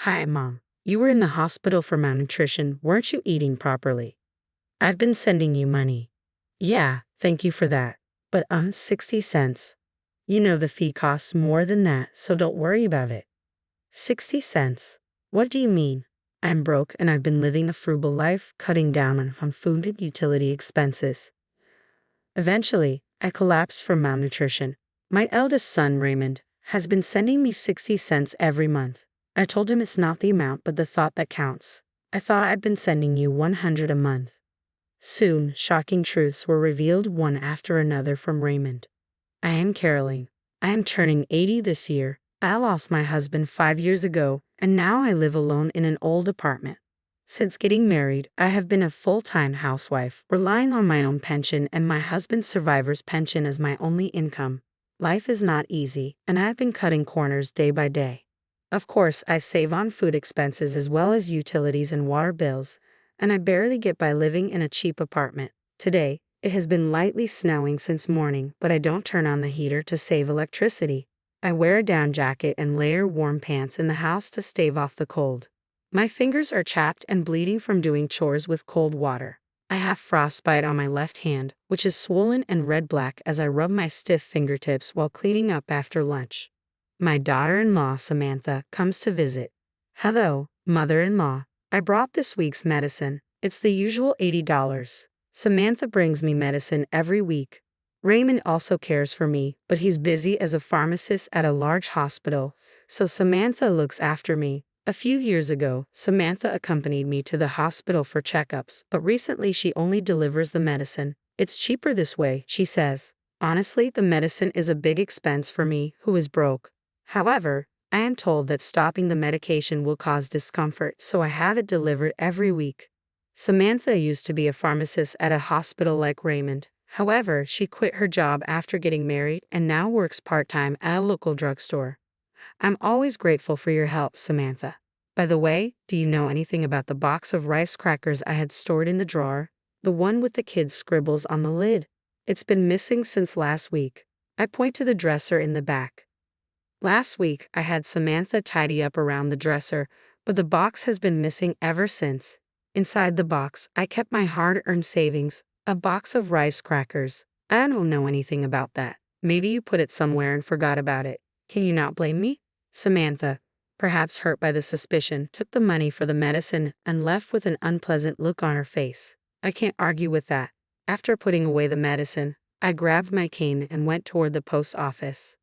Hi, Mom. You were in the hospital for malnutrition. Weren't you eating properly? I've been sending you money. Yeah, thank you for that. But 60 cents. You know the fee costs more than that, so don't worry about it. 60 cents? What do you mean? I'm broke and I've been living a frugal life, cutting down on food and utility expenses. Eventually, I collapsed from malnutrition. My eldest son, Raymond, has been sending me 60 cents every month. I told him it's not the amount but the thought that counts. I thought I'd been sending you 100 a month. Soon, shocking truths were revealed one after another from Raymond. I am caroling. I am turning 80 this year. I lost my husband 5 years ago, and now I live alone in an old apartment. Since getting married, I have been a full-time housewife, relying on my own pension and my husband's survivor's pension as my only income. Life is not easy, and I have been cutting corners day by day. Of course, I save on food expenses as well as utilities and water bills, and I barely get by living in a cheap apartment. Today, it has been lightly snowing since morning, but I don't turn on the heater to save electricity. I wear a down jacket and layer warm pants in the house to stave off the cold. My fingers are chapped and bleeding from doing chores with cold water. I have frostbite on my left hand, which is swollen and red-black as I rub my stiff fingertips while cleaning up after lunch. My daughter-in-law, Samantha, comes to visit. Hello, mother-in-law. I brought this week's medicine. It's the usual $80. Samantha brings me medicine every week. Raymond also cares for me, but he's busy as a pharmacist at a large hospital, so Samantha looks after me. A few years ago, Samantha accompanied me to the hospital for checkups, but recently she only delivers the medicine. It's cheaper this way, she says. Honestly, the medicine is a big expense for me, who is broke. However, I am told that stopping the medication will cause discomfort, so I have it delivered every week. Samantha used to be a pharmacist at a hospital like Raymond. However, she quit her job after getting married and now works part-time at a local drugstore. I'm always grateful for your help, Samantha. By the way, do you know anything about the box of rice crackers I had stored in the drawer? The one with the kids' scribbles on the lid. It's been missing since last week. I point to the dresser in the back. Last week, I had Samantha tidy up around the dresser, but the box has been missing ever since. Inside the box, I kept my hard-earned savings, a box of rice crackers. I don't know anything about that. Maybe you put it somewhere and forgot about it. Can you not blame me? Samantha, perhaps hurt by the suspicion, took the money for the medicine and left with an unpleasant look on her face. I can't argue with that. After putting away the medicine, I grabbed my cane and went toward the post office.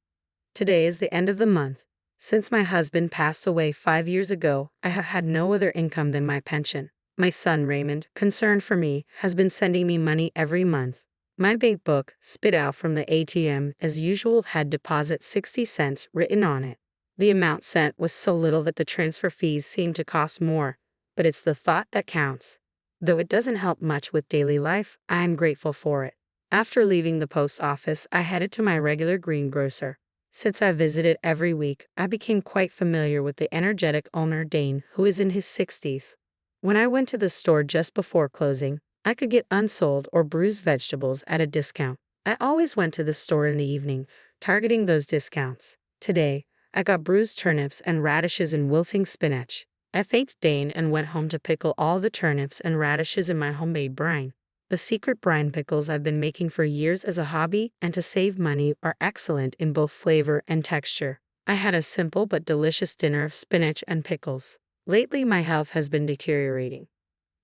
Today is the end of the month. Since my husband passed away 5 years ago, I have had no other income than my pension. My son Raymond, concerned for me, has been sending me money every month. My bank book, spit out from the ATM as usual, had deposit 60 cents written on it. The amount sent was so little that the transfer fees seemed to cost more, but it's the thought that counts. Though it doesn't help much with daily life, I am grateful for it. After leaving the post office, I headed to my regular greengrocer. Since I visited every week, I became quite familiar with the energetic owner Dane, who is in his 60s. When I went to the store just before closing, I could get unsold or bruised vegetables at a discount. I always went to the store in the evening, targeting those discounts. Today, I got bruised turnips and radishes and wilting spinach. I thanked Dane and went home to pickle all the turnips and radishes in my homemade brine. The secret brine pickles I've been making for years as a hobby and to save money are excellent in both flavor and texture. I had a simple but delicious dinner of spinach and pickles. Lately, my health has been deteriorating.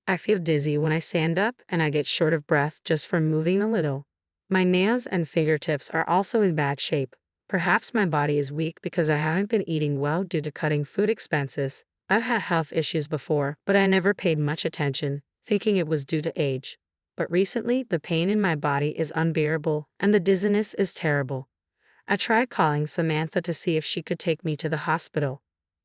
I feel dizzy when I stand up and I get short of breath just from moving a little. My nails and fingertips are also in bad shape. Perhaps my body is weak because I haven't been eating well due to cutting food expenses. I've had health issues before, but I never paid much attention, thinking it was due to age. But recently, the pain in my body is unbearable, and the dizziness is terrible. I tried calling Samantha to see if she could take me to the hospital.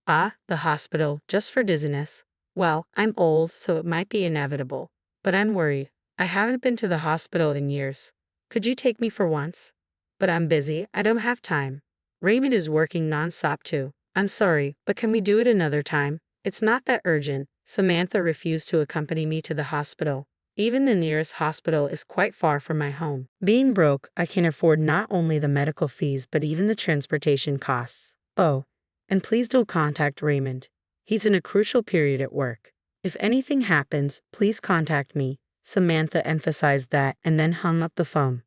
Ah, the hospital, just for dizziness. Well, I'm old, so it might be inevitable. But I'm worried. I haven't been to the hospital in years. Could you take me for once? But I'm busy, I don't have time. Raymond is working non-stop too. I'm sorry, but can we do it another time? It's not that urgent. Samantha refused to accompany me to the hospital. Even the nearest hospital is quite far from my home. Being broke, I can afford not only the medical fees but even the transportation costs. Oh, and please don't contact Raymond. He's in a crucial period at work. If anything happens, please contact me. Samantha emphasized that and then hung up the phone.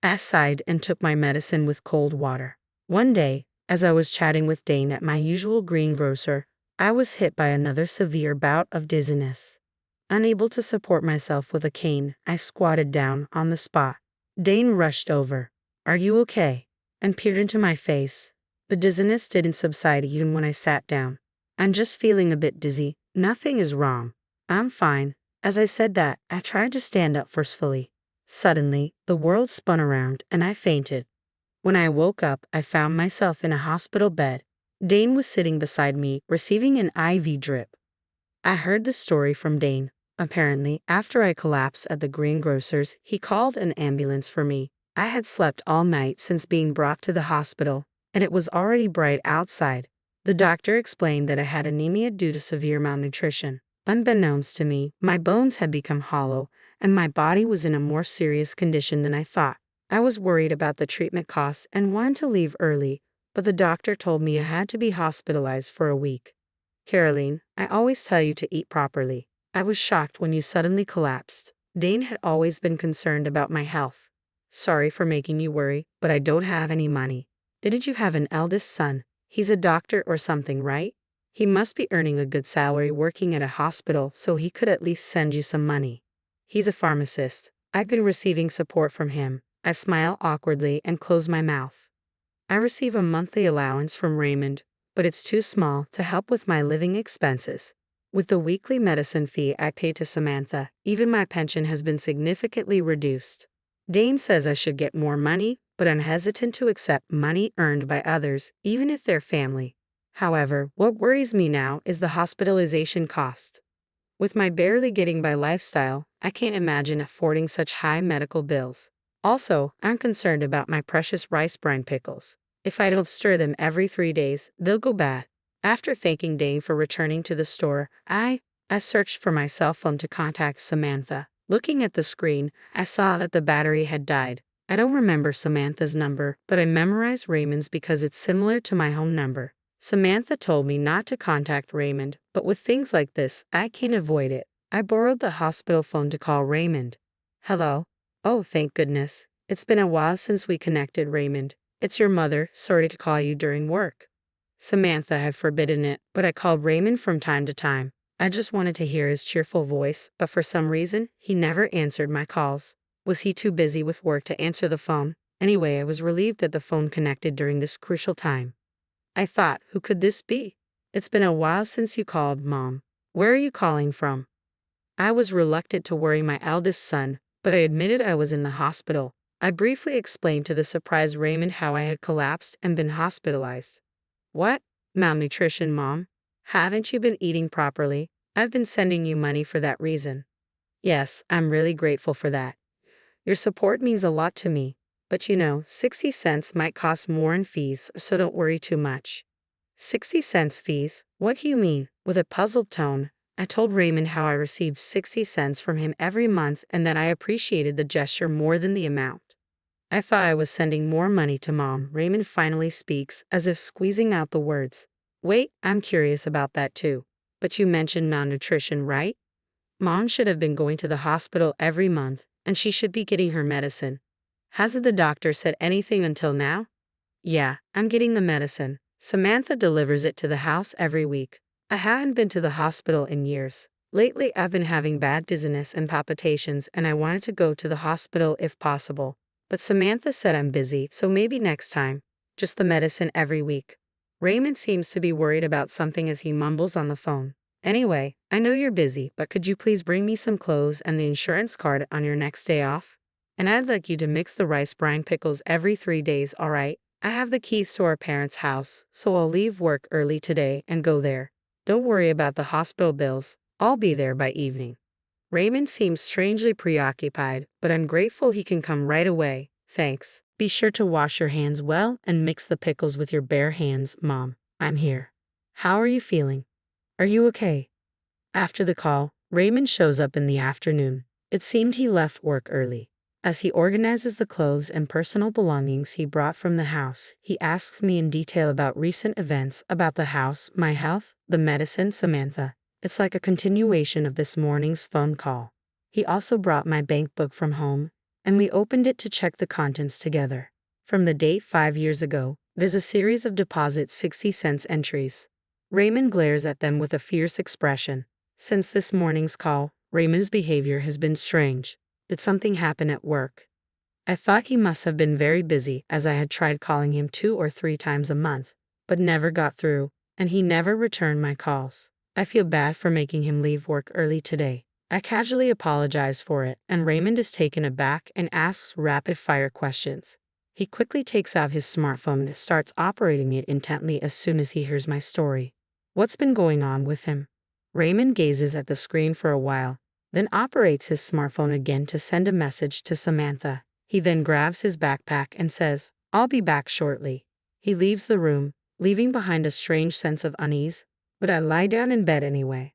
I sighed and took my medicine with cold water. One day, as I was chatting with Dane at my usual greengrocer, I was hit by another severe bout of dizziness. Unable to support myself with a cane, I squatted down on the spot. Dane rushed over. "Are you okay?" and peered into my face. The dizziness didn't subside even when I sat down. "I'm just feeling a bit dizzy. Nothing is wrong. I'm fine." As I said that, I tried to stand up forcefully. Suddenly, the world spun around and I fainted. When I woke up, I found myself in a hospital bed. Dane was sitting beside me, receiving an IV drip. I heard the story from Dane. Apparently, after I collapsed at the greengrocer's, he called an ambulance for me. I had slept all night since being brought to the hospital, and it was already bright outside. The doctor explained that I had anemia due to severe malnutrition. Unbeknownst to me, my bones had become hollow, and my body was in a more serious condition than I thought. I was worried about the treatment costs and wanted to leave early, but the doctor told me I had to be hospitalized for a week. "Caroline, I always tell you to eat properly. I was shocked when you suddenly collapsed. Dane had always been concerned about my health. Sorry for making you worry, but I don't have any money." "Didn't you have an eldest son? He's a doctor or something, right? He must be earning a good salary working at a hospital, so he could at least send you some money." "He's a pharmacist. I've been receiving support from him." I smile awkwardly and close my mouth. "I receive a monthly allowance from Raymond, but it's too small to help with my living expenses. With the weekly medicine fee I pay to Samantha, even my pension has been significantly reduced. Dane says I should get more money, but I'm hesitant to accept money earned by others, even if they're family. However, what worries me now is the hospitalization cost. With my barely getting by lifestyle, I can't imagine affording such high medical bills. Also, I'm concerned about my precious rice brine pickles. If I don't stir them every 3 days, they'll go bad." After thanking Dane for returning to the store, I searched for my cell phone to contact Samantha. Looking at the screen, I saw that the battery had died. I don't remember Samantha's number, but I memorized Raymond's because it's similar to my home number. Samantha told me not to contact Raymond, but with things like this, I can't avoid it. I borrowed the hospital phone to call Raymond. "Hello?" "Oh, thank goodness. It's been a while since we connected, Raymond. It's your mother. Sorry to call you during work." Samantha had forbidden it, but I called Raymond from time to time. I just wanted to hear his cheerful voice, but for some reason, he never answered my calls. Was he too busy with work to answer the phone? Anyway, I was relieved that the phone connected during this crucial time. I thought, who could this be? "It's been a while since you called, Mom. Where are you calling from?" I was reluctant to worry my eldest son, but I admitted I was in the hospital. I briefly explained to the surprised Raymond how I had collapsed and been hospitalized. "What? Malnutrition, Mom? Haven't you been eating properly? I've been sending you money for that reason." "Yes, I'm really grateful for that. Your support means a lot to me. But 60 cents might cost more in fees, so don't worry too much." "60 cents fees? What do you mean?" With a puzzled tone, I told Raymond how I received 60 cents from him every month and that I appreciated the gesture more than the amount. "I thought I was sending more money to Mom." Raymond finally speaks, as if squeezing out the words. "Wait, I'm curious about that too. But you mentioned malnutrition, right? Mom should have been going to the hospital every month, and she should be getting her medicine. Hasn't the doctor said anything until now?" "Yeah, I'm getting the medicine. Samantha delivers it to the house every week. I haven't been to the hospital in years. Lately, I've been having bad dizziness and palpitations, and I wanted to go to the hospital if possible. But Samantha said I'm busy, so maybe next time. Just the medicine every week." Raymond seems to be worried about something as he mumbles on the phone. "Anyway, I know you're busy, but could you please bring me some clothes and the insurance card on your next day off? And I'd like you to mix the rice brine pickles every 3 days, all right? I have the keys to our parents' house, so I'll leave work early today and go there. Don't worry about the hospital bills. I'll be there by evening." Raymond seems strangely preoccupied, but I'm grateful he can come right away. "Thanks. Be sure to wash your hands well and mix the pickles with your bare hands, Mom. I'm here. How are you feeling? Are you okay?" After the call, Raymond shows up in the afternoon. It seemed he left work early. As he organizes the clothes and personal belongings he brought from the house, he asks me in detail about recent events, about the house, my health, the medicine, Samantha. It's like a continuation of this morning's phone call. He also brought my bank book from home, and we opened it to check the contents together. From the date 5 years ago, there's a series of deposit 60-cent entries. Raymond glares at them with a fierce expression. Since this morning's call, Raymond's behavior has been strange. Did something happen at work? I thought he must have been very busy, as I had tried calling him 2 or 3 times a month, but never got through, and he never returned my calls. I feel bad for making him leave work early today. I casually apologize for it, and Raymond is taken aback and asks rapid-fire questions. He quickly takes out his smartphone and starts operating it intently as soon as he hears my story. What's been going on with him? Raymond gazes at the screen for a while, then operates his smartphone again to send a message to Samantha. He then grabs his backpack and says, "I'll be back shortly." He leaves the room, leaving behind a strange sense of unease, but I lie down in bed anyway.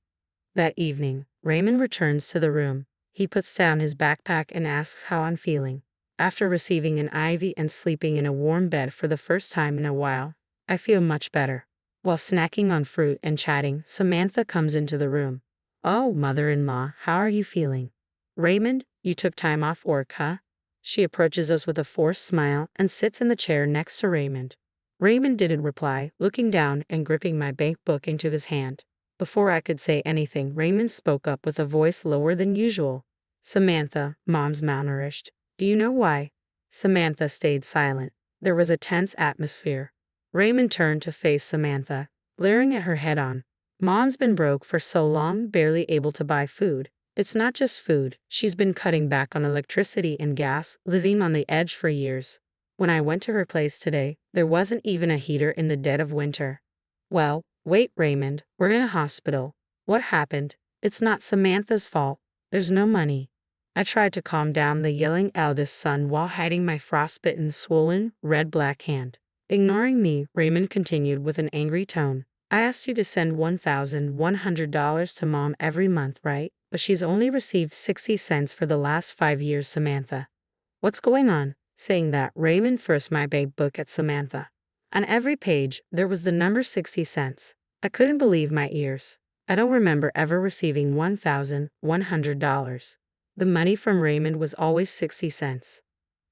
That evening, Raymond returns to the room. He puts down his backpack and asks how I'm feeling. After receiving an IV and sleeping in a warm bed for the first time in a while, I feel much better. While snacking on fruit and chatting, Samantha comes into the room. "Oh, mother-in-law, how are you feeling?" "Raymond, you took time off work, huh?" She approaches us with a forced smile and sits in the chair next to Raymond. Raymond didn't reply, looking down and gripping my bank book into his hand. Before I could say anything, Raymond spoke up with a voice lower than usual. "Samantha, Mom's malnourished. Do you know why?" Samantha stayed silent. There was a tense atmosphere. Raymond turned to face Samantha, glaring at her head-on. "Mom's been broke for so long, barely able to buy food. It's not just food, she's been cutting back on electricity and gas, living on the edge for years. When I went to her place today, there wasn't even a heater in the dead of winter." "Well, wait, Raymond, we're in a hospital. What happened? It's not Samantha's fault. There's no money." I tried to calm down the yelling eldest son while hiding my frostbitten, swollen, red-black hand. Ignoring me, Raymond continued with an angry tone. "I asked you to send $1,100 to Mom every month, right? But she's only received 60 cents for the last 5 years, Samantha. What's going on?" Saying that, Raymond first my bank book at Samantha. On every page, there was the number 60 cents. I couldn't believe my ears. I don't remember ever receiving $1,100. The money from Raymond was always 60 cents.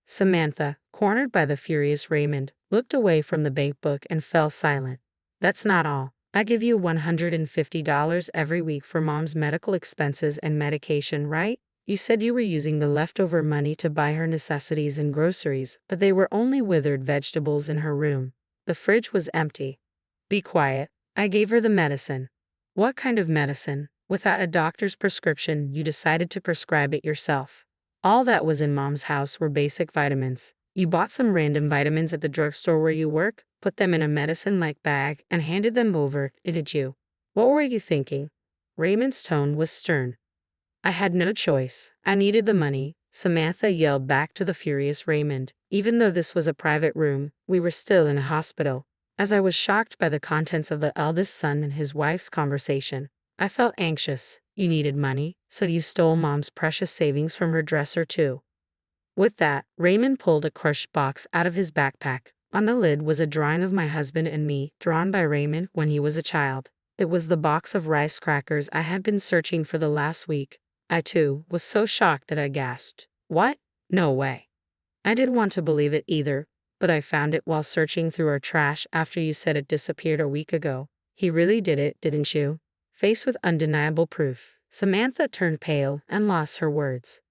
Samantha, cornered by the furious Raymond, looked away from the bank book and fell silent. "That's not all. I give you $150 every week for Mom's medical expenses and medication, right? You said you were using the leftover money to buy her necessities and groceries, but they were only withered vegetables in her room. The fridge was empty." "Be quiet. I gave her the medicine." "What kind of medicine? Without a doctor's prescription, you decided to prescribe it yourself." "All that was in Mom's house were basic vitamins. You bought some random vitamins at the drugstore where you work, put them in a medicine-like bag, and handed them over, didn't you? What were you thinking?" Raymond's tone was stern. "I had no choice. I needed the money," Samantha yelled back to the furious Raymond. Even though this was a private room, we were still in a hospital. As I was shocked by the contents of the eldest son and his wife's conversation, I felt anxious. "You needed money, so you stole Mom's precious savings from her dresser too." With that, Raymond pulled a crushed box out of his backpack. On the lid was a drawing of my husband and me, drawn by Raymond when he was a child. It was the box of rice crackers I had been searching for the last week. I, too, was so shocked that I gasped. "What? No way." I didn't want to believe it either, but I found it while searching through our trash after you said it disappeared a week ago. "He really did it, didn't you?" Faced with undeniable proof, Samantha turned pale and lost her words.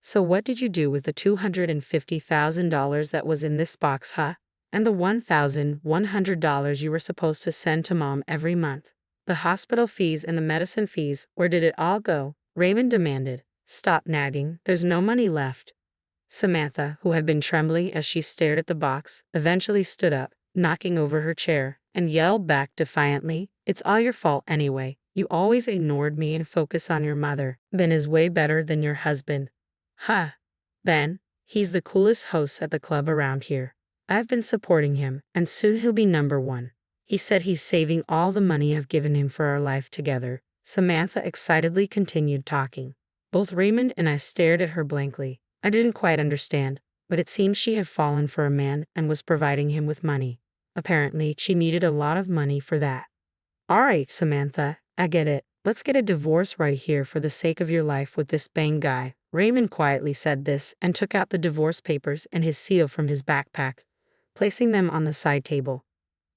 "So what did you do with the $250,000 that was in this box, huh? And the $1,100 you were supposed to send to Mom every month? The hospital fees and the medicine fees, where did it all go?" Raymond demanded. "Stop nagging, there's no money left." Samantha, who had been trembling as she stared at the box, eventually stood up, knocking over her chair, and yelled back defiantly, "It's all your fault anyway. You always ignored me and focused on your mother. Ben is way better than your husband." "Huh. Ben? He's the coolest host at the club around here. I've been supporting him, and soon he'll be #1. He said he's saving all the money I've given him for our life together." Samantha excitedly continued talking. Both Raymond and I stared at her blankly. I didn't quite understand, but it seemed she had fallen for a man and was providing him with money. Apparently, she needed a lot of money for that. All right, Samantha, I get it. Let's get a divorce right here for the sake of your life with this bang guy. Raymond quietly said this and took out the divorce papers and his seal from his backpack, placing them on the side table.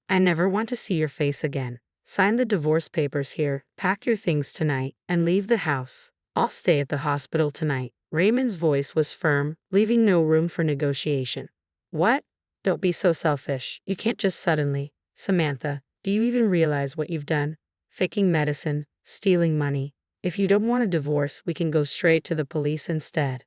I never want to see your face again. Sign the divorce papers here, pack your things tonight, and leave the house. I'll stay at the hospital tonight. Raymond's voice was firm, leaving no room for negotiation. What? Don't be so selfish. You can't just suddenly. Samantha, do you even realize what you've done? Faking medicine, stealing money. If you don't want a divorce, we can go straight to the police instead.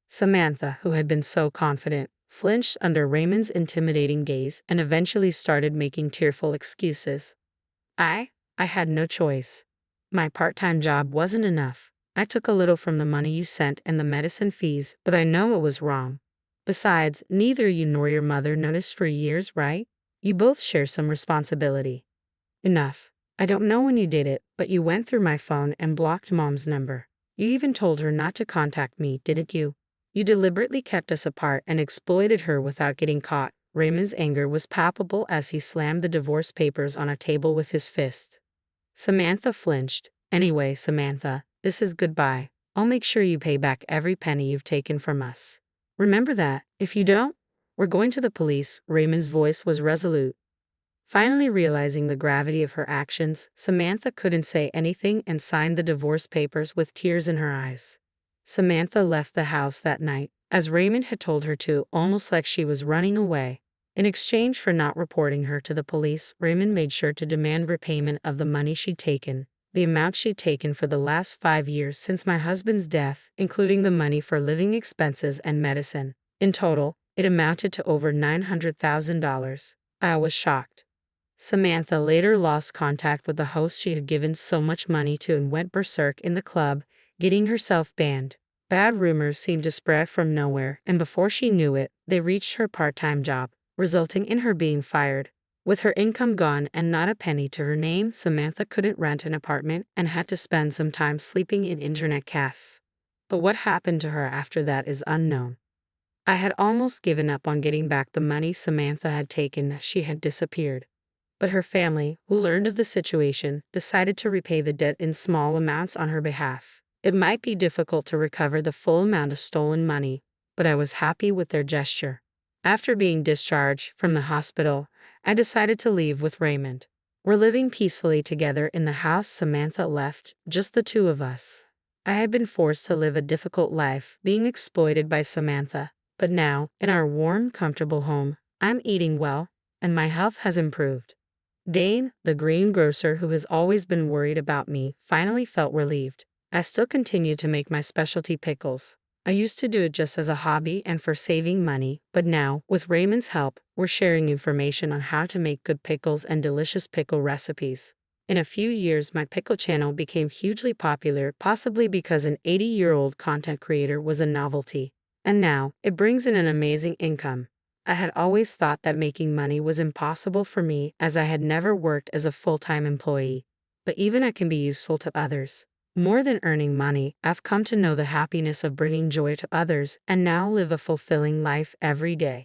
Samantha, who had been so confident, flinched under Raymond's intimidating gaze and eventually started making tearful excuses. I had no choice. My part-time job wasn't enough. I took a little from the money you sent and the medicine fees, but I know it was wrong. Besides, neither you nor your mother noticed for years, right? You both share some responsibility. Enough. I don't know when you did it, but you went through my phone and blocked Mom's number. You even told her not to contact me, didn't you? You deliberately kept us apart and exploited her without getting caught. Raymond's anger was palpable as he slammed the divorce papers on a table with his fist. Samantha flinched. Anyway, Samantha, this is goodbye. I'll make sure you pay back every penny you've taken from us. Remember that. If you don't, we're going to the police. Raymond's voice was resolute. Finally realizing the gravity of her actions, Samantha couldn't say anything and signed the divorce papers with tears in her eyes. Samantha left the house that night, as Raymond had told her to, almost like she was running away. In exchange for not reporting her to the police, Raymond made sure to demand repayment of the money she'd taken, the amount she'd taken for the last 5 years since my husband's death, including the money for living expenses and medicine. In total, it amounted to over $900,000. I was shocked. Samantha later lost contact with the host she had given so much money to and went berserk in the club, getting herself banned. Bad rumors seemed to spread from nowhere, and before she knew it, they reached her part-time job, resulting in her being fired. With her income gone and not a penny to her name, Samantha couldn't rent an apartment and had to spend some time sleeping in internet cafes. But what happened to her after that is unknown. I had almost given up on getting back the money Samantha had taken as she had disappeared. But her family, who learned of the situation, decided to repay the debt in small amounts on her behalf. It might be difficult to recover the full amount of stolen money, but I was happy with their gesture. After being discharged from the hospital, I decided to leave with Raymond. We're living peacefully together in the house Samantha left, just the two of us. I had been forced to live a difficult life, being exploited by Samantha, but now, in our warm, comfortable home, I'm eating well, and my health has improved. Dane, the greengrocer who has always been worried about me, finally felt relieved. I still continue to make my specialty pickles. I used to do it just as a hobby and for saving money, but now, with Raymond's help, we're sharing information on how to make good pickles and delicious pickle recipes. In a few years, my pickle channel became hugely popular, possibly because an 80-year-old content creator was a novelty. And now, it brings in an amazing income. I had always thought that making money was impossible for me as I had never worked as a full-time employee. But even I can be useful to others. More than earning money, I've come to know the happiness of bringing joy to others and now live a fulfilling life every day.